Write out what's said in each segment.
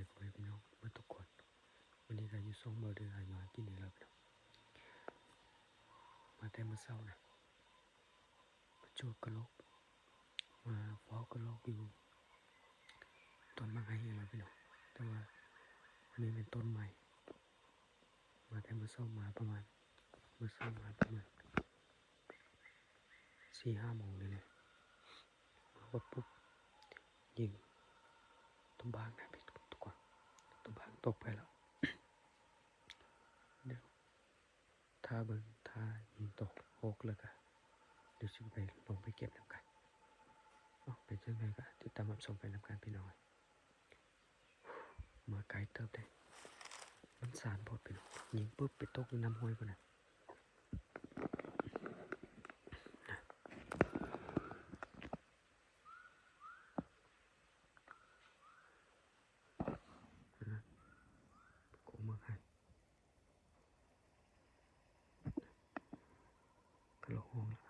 พ่อแม่พี่น้องมาทุกคนวันนี้ก็อยู่ส่งเบอร์เดืออยู่หากินนี่แล้วพี่น้องมาแต่เมื่อเช้านะมาจูดกระโหลกมาเฝ้ากระโหลกอยู่ต้นมะไห้แล้วพี่น้องแต่ว่าอันนี้เป็นต้นใหม่มาแต่เมื่อเช้ามาประมาณ4-5 โมงเลยเนี่ยมาวัดปุ๊บยิงต้นบางนะพี่ทุกคนต้นบางตกไปแล้วเดี๋ยวถ้าเบิ่งถ้ายิงตกโฮกเลยก็เดี๋ยวจะไปลงไปเก็บน้ำกันเป็นยังไงก็ติดตามรับชมไปน้ำกันพี่น้องมาไกลเติบได้มันสารพดพี่น้องยิงปุ๊บไปตกในน้ำห้วยพุ่นน่ะกูมาให้กระโหลกห้องแล้ว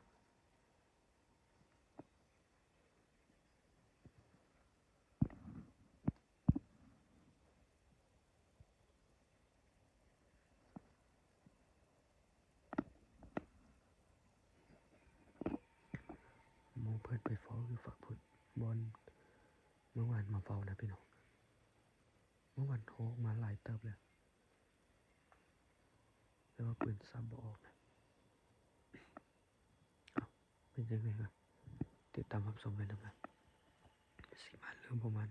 โมเพิ่นไปฟ้องอยู่ฝักพุ่นบอลเมื่อวานมาเฝ้านะพี่น้องเมื่อวานโฮกมาหลายเติบเลยแต่ว่าปืนซ้ำบ่ออกนะเป็นยังไงครับติดตามรับชมไปน้ำกันสิมาเริ่มประมาณ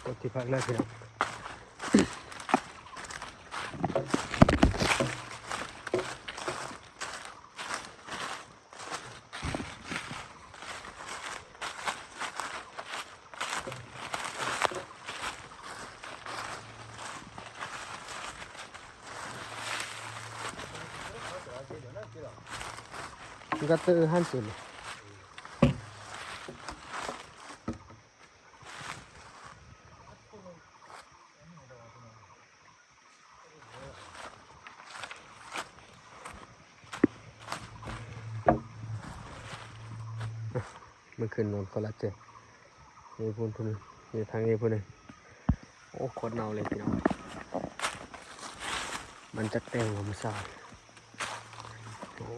กดที่พักแล้วพี่น้องมันก็ตื้อหันสุดมันขึ้นนนคนละเจ็ดนี่พูนพูนนี่ทางนี้พูนเลยโอ้โคตรเนาเลยพี่น้องมันจะเต็มหัวมันสายโอ้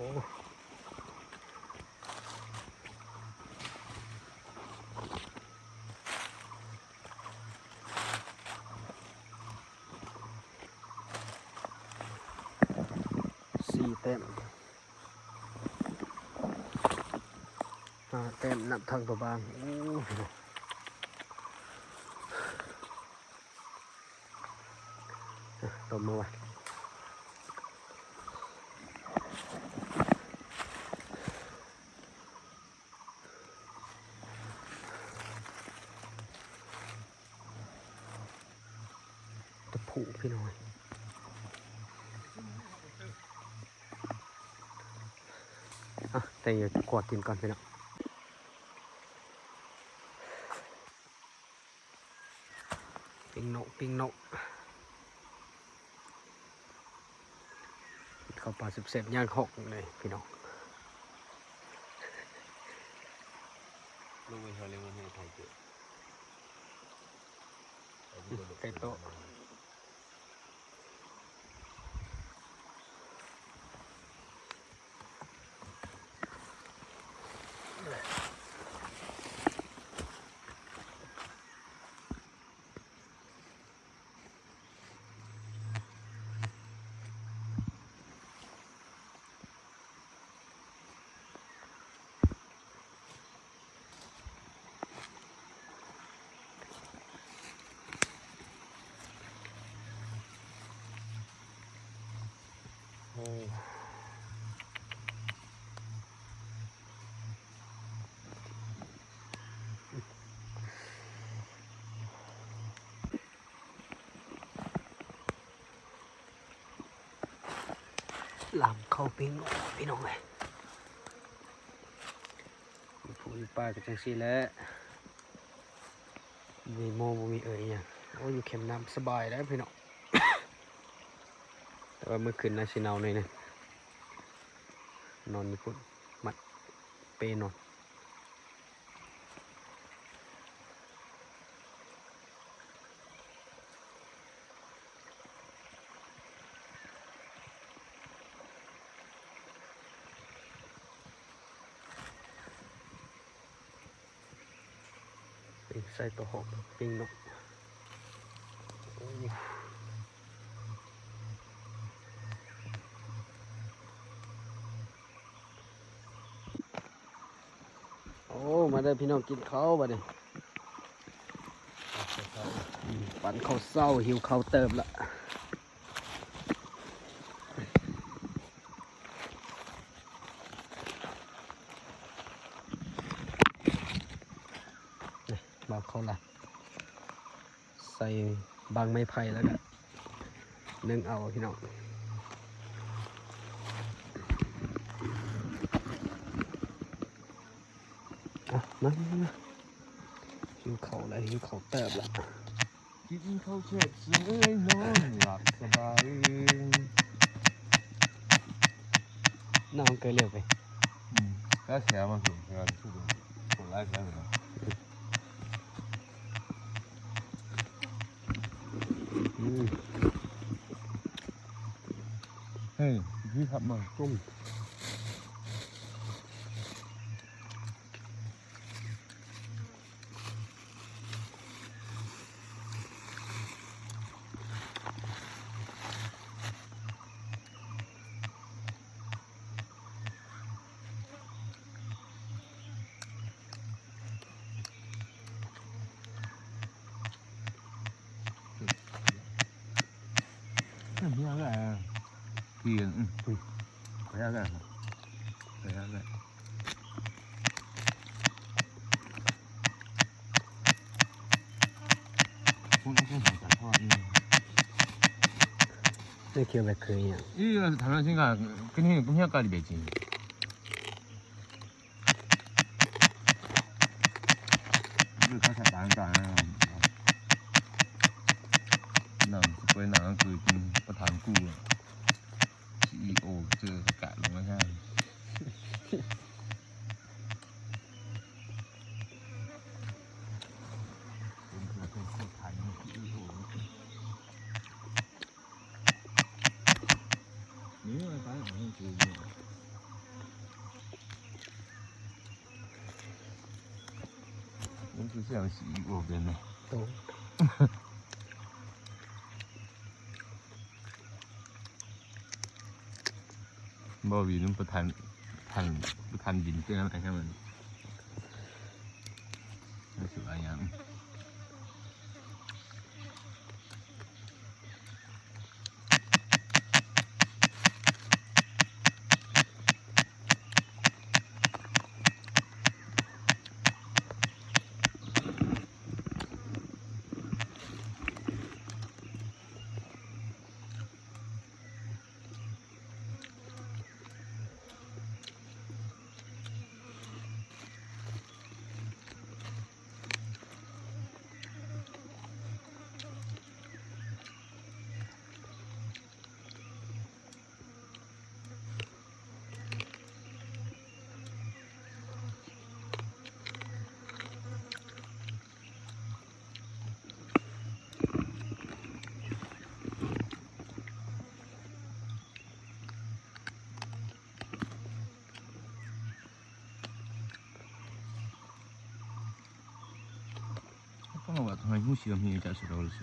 4 เต็ม5 เต็มนับทางตัวบางโอ้ตบมาไว้ตะผูพี่น้อยแต่อย่ากวดกินก่อนพี่น้องปิ้งนกเข้าป่า10 ย่าง6เลยพี่น้องลูกเป็นชาวเลี้ยงมันให้ไทยเกิดไก่โตลำเข้าปิ้งพี่น้องเลยผู้ป้ากับจังสีแล้วมีโมมีอย่างโอ้อยู่เข็มน้ำสบายแล้วพี่น้อง แต่ว่าเมื่อคืนน่าชินาวเลยนะนอนมีพุ่นมัดเปนอนใส่ตัวหอกปิ้งนกโอ้มาได้พี่น้องกินข้าวบ่เนี่ยปั่นข้าวเศร้าหิวข้าวเติมละบางเขาละใส่บางไม้ไผ่แล้วก็นึ่งเอาพี่น้องมาหิวเขาแล้วหิวเขาเติบแล้วกินข้าวเช็ดเสื้อนอนหลับสบายน้องเกยเร็วไปก็แถวมาถึงกันทุกคนคนแรกแล้วเหรอเฮ้ยพี่ขับมาต้ม不要来，天，对，不要来，不要来。我那正常讲话，那叫不可以啊。伊个谈论性个，跟你不像家里边近。你刚才单干啊？能是不能最近不谈股了？CEO 这个改了吗？现在。你那个反正好像就有，我是这样洗过边的。懂。บ่vì nó不谈din这样来看嘛，那是那样。我他妈有些没有加水到的是，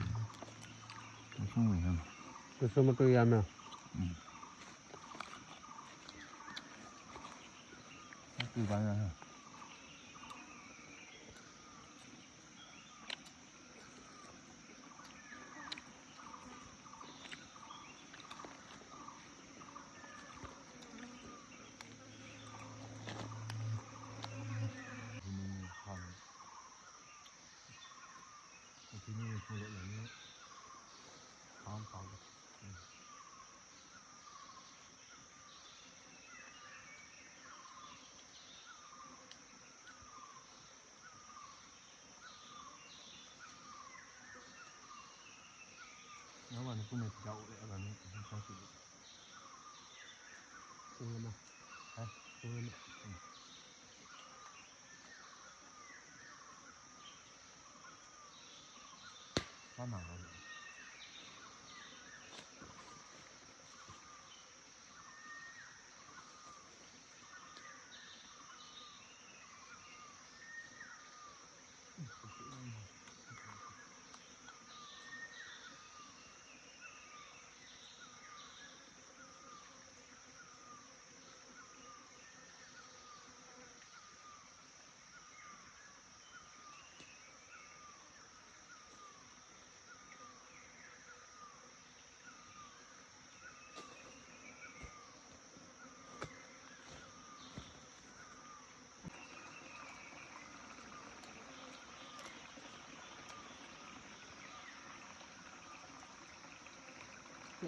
我听问一下嘛。有什么不一样没有？对班啊。我今天出来人，好跑的。要不然你不能教我，要不然你开始。懂了吗？哎，懂了吗？干嘛了？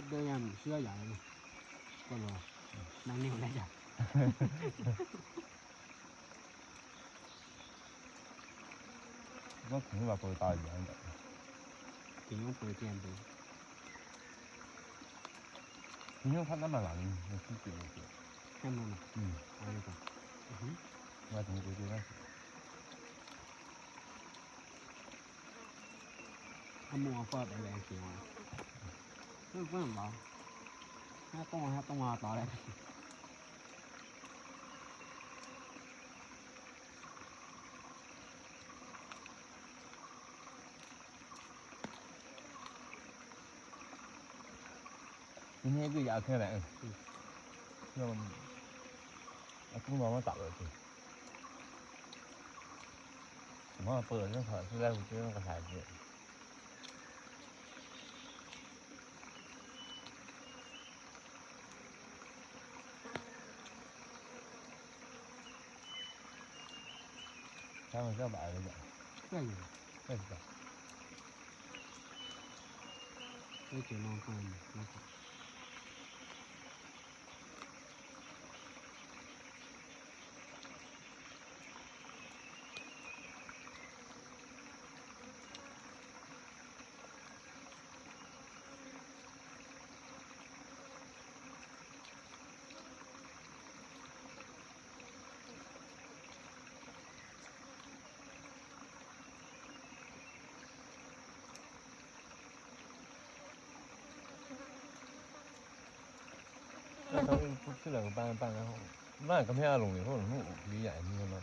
这样需要养吗？不了，能领来讲。我肯定把狗打一样的。得用白电的。你用看那么难，我自己我看到了。还有一个。我怎么觉得？他们放在那行啊。这不能拿。他动啊打来。今天个牙开来，要不，不妈妈打了去。我不认可，现在我就那个孩子。sao mà các bạn lại vậy ก็อยู่ thế sao ก็เจอน้องคนแล้วก็ 那他们不这两个搬然后那个面弄的或者弄理解你了 เนี่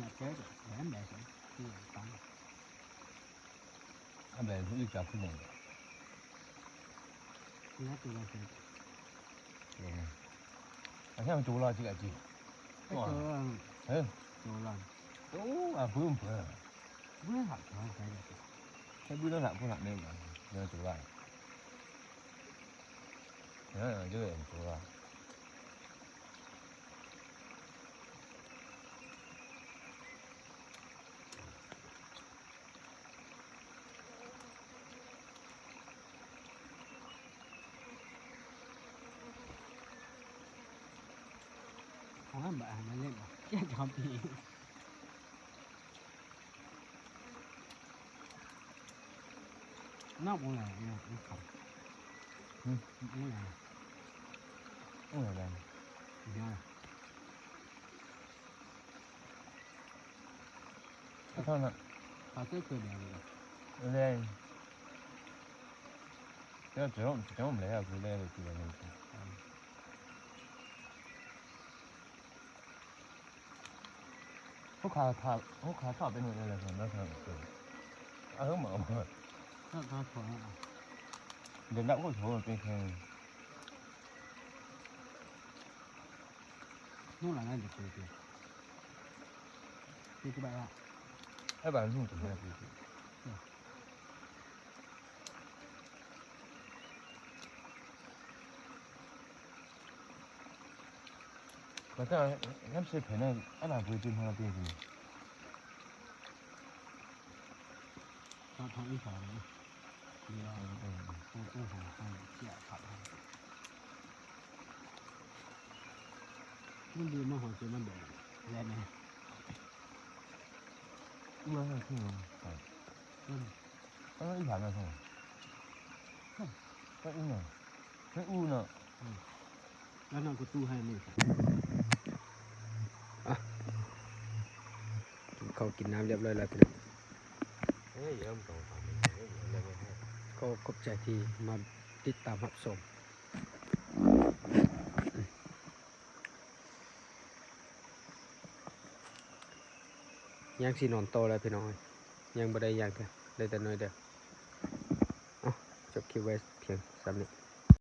ยเจ๊จะแหลมแบบนี้ที่ตั้ง anh bè cũng đi chặt cái này เนี่ยตัวเราเจ๊ anh xem chú lo chị cả chị ก็เจอ ừ ตัวเรา chú à bướm bướm เมื่อหักเขาใช้แบบ cái bướm nó nặng cũng nặng nên mà nên chú lại nhớ là chứ để chú lạiของอันแบบนั้นเล่นแบบแค่ทำปีนอกวงไหนเนี่ยมันขับวงไหน không phải là เนี่ย cái thôi nè เขาเจ๊เกิดแบบนี้ lên cái chỉ không lấy à cứ lên được thì là mình hút khá thọ bên này là nó thở à không mở mà ถ้าเขาถอย đến đã có số ở bên kia นู่นหลังนั่นจะเกิดเกิดที่แบบว่า hai bạn dùng cũng là gì mà ta em sẽ phải này anh làm vừa trên hoa tiền gì เขาทำอีกฝั่งนึงเดี๋ยวตู้หาให้เกี่ยวขับให้มันดีมากหัวใจมันแบบแล้วเนี่ย u nó là khi mà phải อืม nó ít phải là không cái u này cái u nè แล้วนำกระตู้ให้นี่กินข้าวกินน้ำเรียบร้อยแล้วพี่น้อง cái gì em còn phải mình cái gì lên đây ก็ขอบใจที่มาติดตามรับชมยังสินอนโตแล้วพี่น้องยังบ่ได้ยังเด้อได้แต่น้อยเด้อจบคลิปไว้เพียงสำนี้